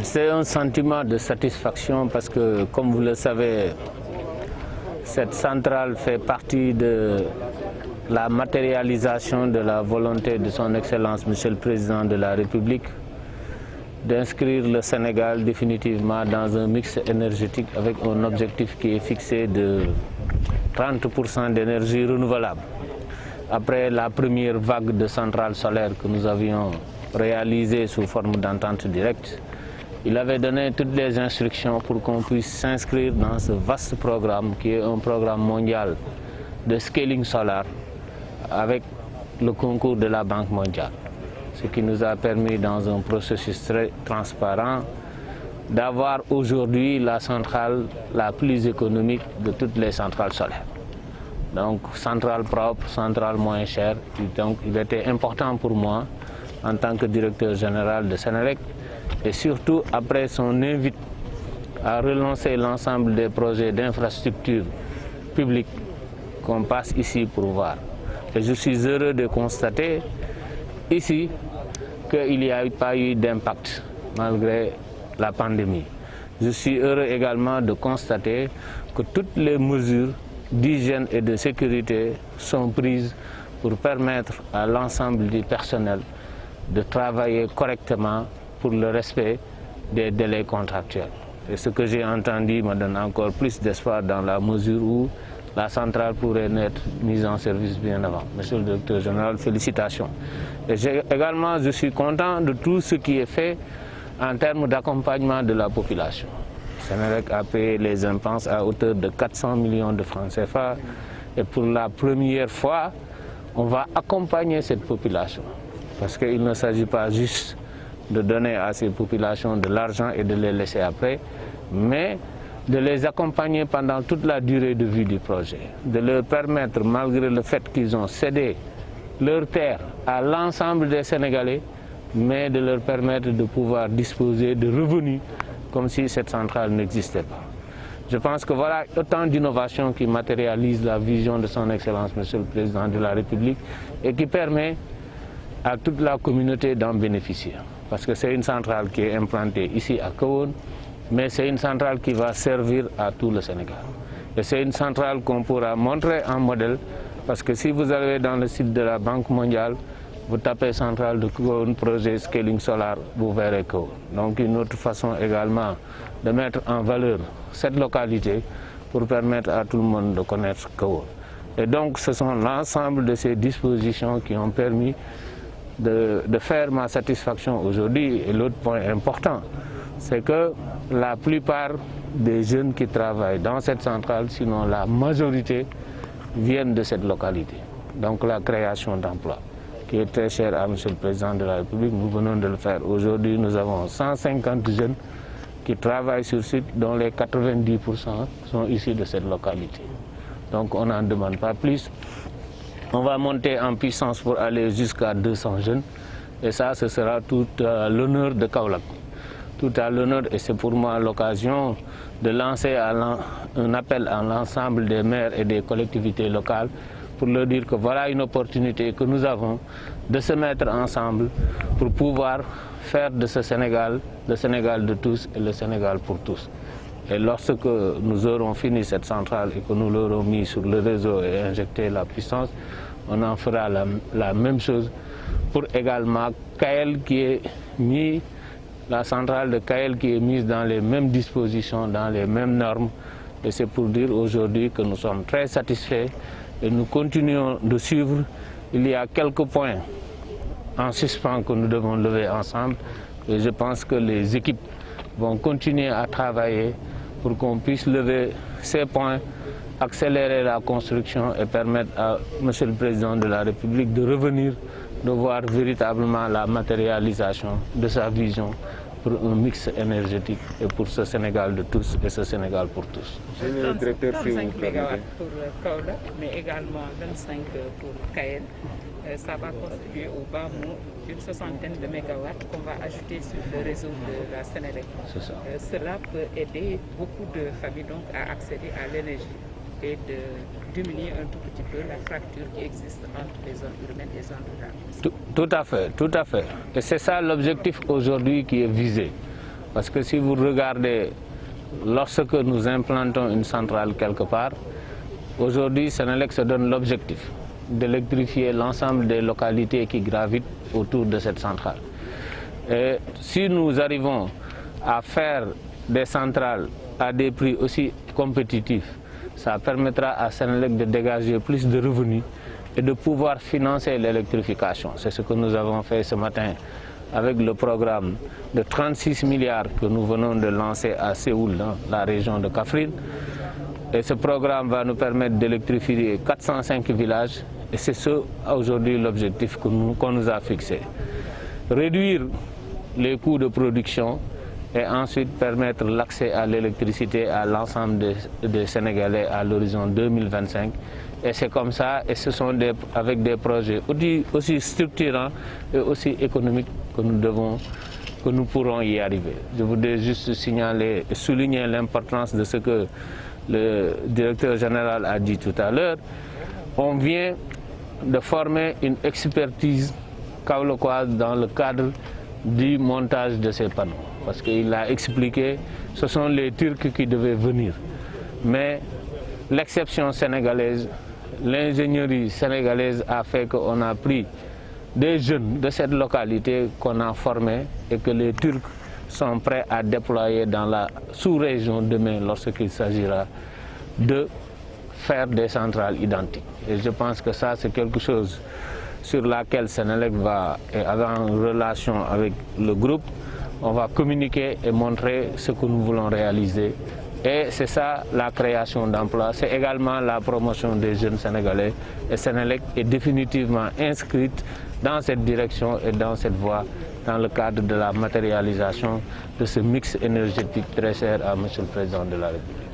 C'est un sentiment de satisfaction parce que, comme vous le savez, cette centrale fait partie de la matérialisation de la volonté de son Excellence, Monsieur le Président de la République, d'inscrire le Sénégal définitivement dans un mix énergétique avec un objectif qui est fixé de 30% d'énergie renouvelable. Après la première vague de centrales solaires que nous avions réalisée sous forme d'entente directe, il avait donné toutes les instructions pour qu'on puisse s'inscrire dans ce vaste programme qui est un programme mondial de scaling solaire avec le concours de la Banque mondiale. Ce qui nous a permis dans un processus très transparent d'avoir aujourd'hui la centrale la plus économique de toutes les centrales solaires. Donc centrale propre, centrale moins chère. Donc il était important pour moi en tant que directeur général de Senelec et surtout après son invite à relancer l'ensemble des projets d'infrastructures publiques qu'on passe ici pour voir. Et je suis heureux de constater ici qu'il n'y a pas eu d'impact malgré la pandémie. Je suis heureux également de constater que toutes les mesures d'hygiène et de sécurité sont prises pour permettre à l'ensemble du personnel de travailler correctement pour le respect des délais contractuels. Et ce que j'ai entendu me donne encore plus d'espoir dans la mesure où la centrale pourrait être mise en service bien avant. Monsieur le directeur général, félicitations. Et également, je suis content de tout ce qui est fait en termes d'accompagnement de la population. Senelec a payé les impenses à hauteur de 400 millions de francs CFA et pour la première fois, on va accompagner cette population. Parce qu'il ne s'agit pas juste de donner à ces populations de l'argent et de les laisser après, mais de les accompagner pendant toute la durée de vie du projet, de leur permettre, malgré le fait qu'ils ont cédé leur terre à l'ensemble des Sénégalais, mais de leur permettre de pouvoir disposer de revenus comme si cette centrale n'existait pas. Je pense que voilà autant d'innovations qui matérialisent la vision de son Excellence, Monsieur le Président de la République, et qui permet à toute la communauté d'en bénéficier. Parce que c'est une centrale qui est implantée ici à Kahone, mais c'est une centrale qui va servir à tout le Sénégal. Et c'est une centrale qu'on pourra montrer en modèle, parce que si vous allez dans le site de la Banque mondiale, vous tapez centrale de Kahone, projet scaling solar, vous verrez Kahone. Donc une autre façon également de mettre en valeur cette localité pour permettre à tout le monde de connaître Kahone. Et donc ce sont l'ensemble de ces dispositions qui ont permis de faire ma satisfaction aujourd'hui. Et l'autre point important, c'est que la plupart des jeunes qui travaillent dans cette centrale, sinon la majorité, viennent de cette localité. Donc la création d'emplois, qui est très chère à M. le Président de la République, nous venons de le faire. Aujourd'hui, nous avons 150 jeunes qui travaillent sur site, dont les 90% sont issus de cette localité. Donc on n'en demande pas plus. On va monter en puissance pour aller jusqu'à 200 jeunes. Et ça, ce sera tout à l'honneur de Kaolack. Tout à l'honneur, et c'est pour moi l'occasion de lancer un appel à l'ensemble des maires et des collectivités locales pour leur dire que voilà une opportunité que nous avons de se mettre ensemble pour pouvoir faire de ce Sénégal le Sénégal de tous et le Sénégal pour tous. Et lorsque nous aurons fini cette centrale et que nous l'aurons mis sur le réseau et injecté la puissance, on en fera la même chose pour également Kayel qui est mis, la centrale de Kayel qui est mise dans les mêmes dispositions, dans les mêmes normes. Et c'est pour dire aujourd'hui que nous sommes très satisfaits et nous continuons de suivre. Il y a quelques points en suspens que nous devons lever ensemble et je pense que les équipes vont continuer à travailler pour qu'on puisse lever ces points, accélérer la construction et permettre à M. le Président de la République de revenir, de voir véritablement la matérialisation de sa vision pour un mix énergétique et pour ce Sénégal de tous et ce Sénégal pour tous. Le directeur, 35 mégawatts pour Kaolack, mais également 25 pour Kayel. Ça va constituer au bas mot d'une soixantaine de mégawatts qu'on va ajouter sur le réseau de la Senelec. Cela peut aider beaucoup de familles donc, à accéder à l'énergie et de diminuer un tout petit peu la fracture qui existe entre les zones urbaines et les zones rurales. Tout à fait, tout à fait. Et c'est ça l'objectif aujourd'hui qui est visé. Parce que si vous regardez, lorsque nous implantons une centrale quelque part, aujourd'hui, Senelec se donne l'objectif d'électrifier l'ensemble des localités qui gravitent autour de cette centrale. Et si nous arrivons à faire des centrales à des prix aussi compétitifs, ça permettra à Senelec de dégager plus de revenus et de pouvoir financer l'électrification. C'est ce que nous avons fait ce matin avec le programme de 36 milliards que nous venons de lancer à Séoul, dans la région de Kaffrine. Et ce programme va nous permettre d'électrifier 405 villages et c'est ce aujourd'hui l'objectif qu'on nous a fixé. Réduire les coûts de production et ensuite permettre l'accès à l'électricité à l'ensemble des Sénégalais à l'horizon 2025. Et c'est comme ça, et ce sont avec des projets aussi structurants et aussi économiques que nous pourrons y arriver. Je voudrais juste signaler et souligner l'importance de ce que le directeur général a dit tout à l'heure. On vient de former une expertise kaolackoise dans le cadre du montage de ces panneaux. Parce qu'il a expliqué, ce sont les Turcs qui devaient venir. Mais l'exception sénégalaise, l'ingénierie sénégalaise a fait qu'on a pris des jeunes de cette localité qu'on a formés et que les Turcs sont prêts à déployer dans la sous-région demain lorsqu'il s'agira de faire des centrales identiques. Et je pense que ça, c'est quelque chose sur laquelle Senelec va avoir une relation avec le groupe. On va communiquer et montrer ce que nous voulons réaliser. Et c'est ça la création d'emplois, c'est également la promotion des jeunes Sénégalais. Et Senelec est définitivement inscrite dans cette direction et dans cette voie dans le cadre de la matérialisation de ce mix énergétique très cher à M. le Président de la République.